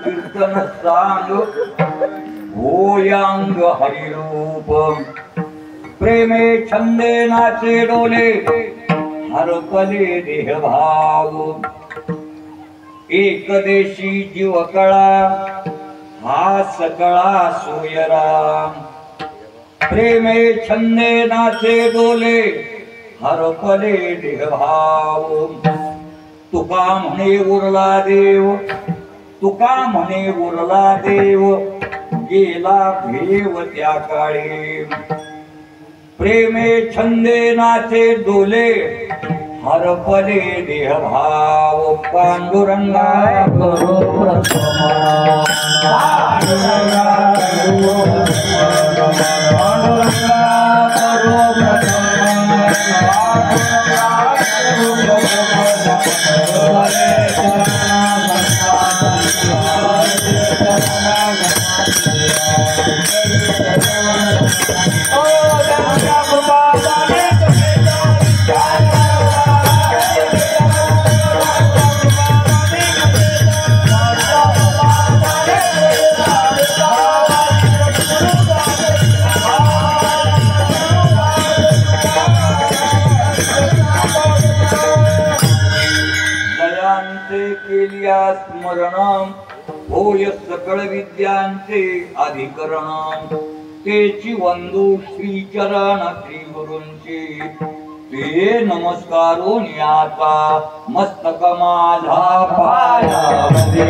कीर्तन सांग होयांग हरिरूप प्रेमे छंदे नाचे डोले हरपले देह भाव एक देशी जीव कळा हा सकळा सोयराम प्रेमे छंदे नाचे डोले हरपले देह भाव तुका म्हणे उरला देव तुका म्हणे उरला देव गेला भेव त्या काळी प्रेमे छंदे नाचे डोले हरपले देह भाव पांडुरंगा करो प्रथमा स्मरणम होय सकळ विद्यांचे अधिकरण तेची वंदू श्री चरण श्री गुरूंची ते नमस्कारून आता मस्तक माझा पायामध्ये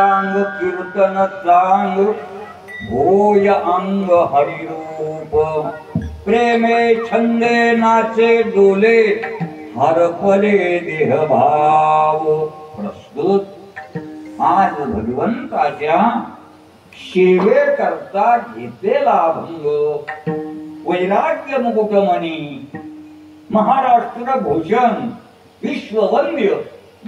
सांग कीर्तन सांग होय अंग हरिरूप प्रेमे छंदे नाचे डोले हरपले देह भाव प्रस्तुत आज भगवंताच्या सेवे करता घेतलेला अभंग वैराग्य मुकुटमणी महाराष्ट्र भूषण विश्ववंद्य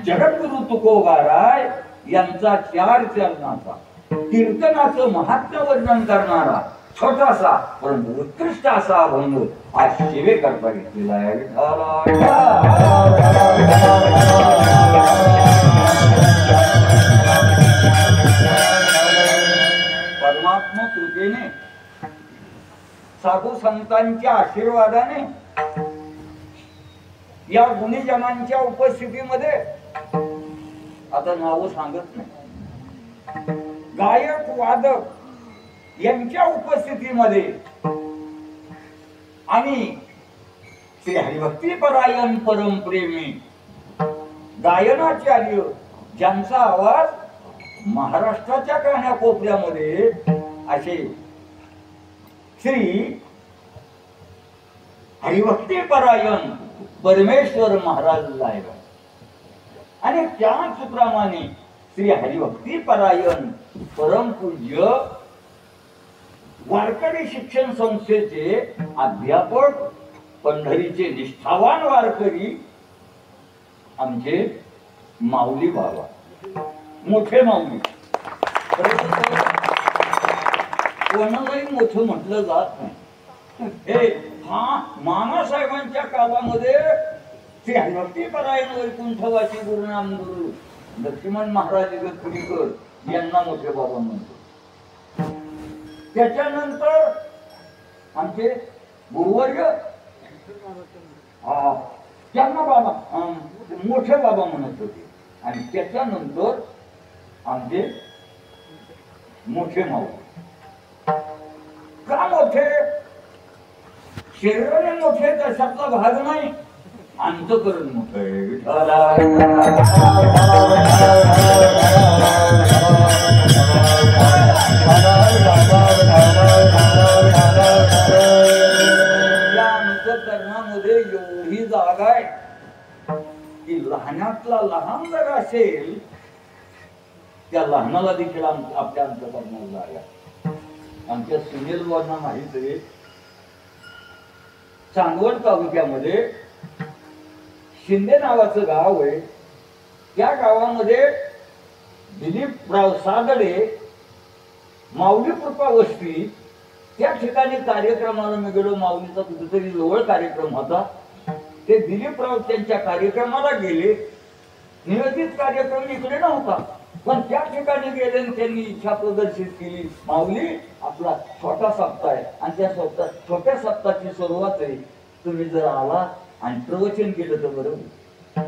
जगद्गुरु तुकोबाराय यांचा 4 चरणाचा कीर्तनाचं महात्म्य वर्णन करणारा छोटासा परंतु उत्कृष्ट असा अभंग आज सेवे करता घेतलेला आहे. परमात्मा कृपेने साधू संतांच्या आशीर्वादाने या गुणीजनांच्या उपस्थितीमध्ये आता नाव सांगत नाही गायक वादक यांच्या उपस्थितीमध्ये आणि श्री हरिभक्तीपरायण परमप्रेमी गायनाचार्य ज्यांचा आवाज महाराष्ट्राच्या कानाकोपऱ्यामध्ये असे श्री हरिभक्तीपरायण परमेश्वर महाराज लायला आणि त्याचप्रमाणे श्री हरिभक्तीपरायण परमपूज्य वारकरी शिक्षण संस्थेचे अध्यापक पंढरीचे निष्ठावान वारकरी आमचे माऊली बाबा मोठे माऊली. कोणालाही मोठं म्हटलं जात नाही. हे मामासाहेबांच्या काळामध्ये श्री हरिभक्तीपरायण वैकुंठवासी गुरुनाम गुरु लक्ष्मण महाराज इगतपुरीकर यांना मोठे बाबा म्हणतो. त्याच्यानंतर आमचे गुरुवर्य त्यांना बाबा मोठे बाबा म्हणत होते आणि त्याच्यानंतर आमचे मोठे माऊली. का मोठे? शरीराने मोठे तशातला भाग नाही, अंतकरण मोठे. या अंतकरणामध्ये एवढी जागा आहे की लहानातला लहान जर असेल त्या लहानाला देखील आपल्या अंतकरणात जागा. आमच्या सुनील बाबांना माहित आहे चांदवड तालुक्यामध्ये शिंदे नावाचं गाव आहे. त्या गावामध्ये दिलीपराव सादडे माऊली कृपा वस्ती त्या ठिकाणी कार्यक्रमाला मी गेलो. माऊलीचा कुठेतरी जवळ कार्यक्रम होता. ते दिलीपराव त्यांच्या कार्यक्रमाला गेले. नियोजित कार्यक्रम इकडे नव्हता पण त्या ठिकाणी गेले आणि त्यांनी इच्छा प्रदर्शित केली. माऊली आपला छोटा सप्ताह आहे आणि त्या छोट्या सप्ताहाची सुरुवात आहे. तुम्ही जर आला आणि प्रवचन केलं तर बरोबर.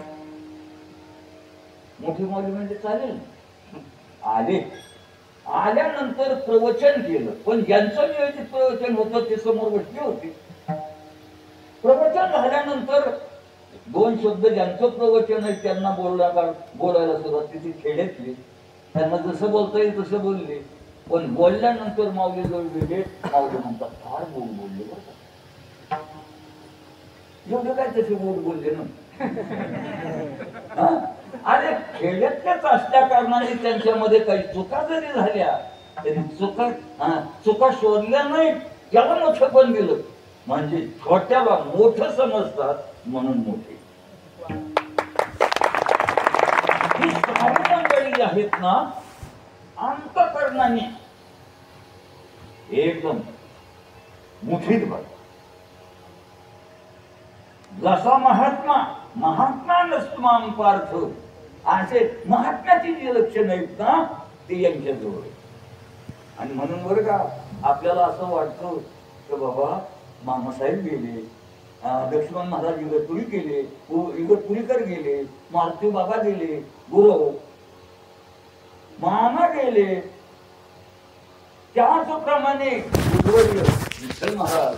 मोठी माऊली म्हणजे चालेल. आले. आल्यानंतर प्रवचन केलं पण ज्यांचं नियोजित प्रवचन होतं ते समोर बसले होते. प्रवचन झाल्यानंतर 2 शब्द ज्यांचं प्रवचन आहे त्यांना बोलायला सुरुवात तिथे खेड्यातले त्यांना जसं बोलता येईल तसं बोलले. पण बोलल्यानंतर माऊली जवळ गेले. माऊली म्हणतात फार बोलले बरं. एवढं काय तसे बोलले ना. अरे खेड्यातल्याच असल्या कारणाने त्यांच्यामध्ये काही चुका जरी झाल्या तरी चुका शोधल्या नाही त्याला मोठं पण गेलं. म्हणजे छोट्याला मोठं समजतात म्हणून मोठे. मंडळी आहेत ना अंतकरणाने एकदम मुठीत बघ. जसा महात्मा नसमाम पार्थ असे महात्म्याची जी लक्षणं आहेत ना ते यांच्याजवळ. आणि म्हणून बरं का आपल्याला असं वाटतं की बाबा मामासाहेब गेले, लक्ष्मण महाराज इगतपुरी गेले, इगतपुरीकर गेले, मारुती बाबा गेले, गुरु मामा गेले, त्याचप्रमाणे विठ्ठल महाराज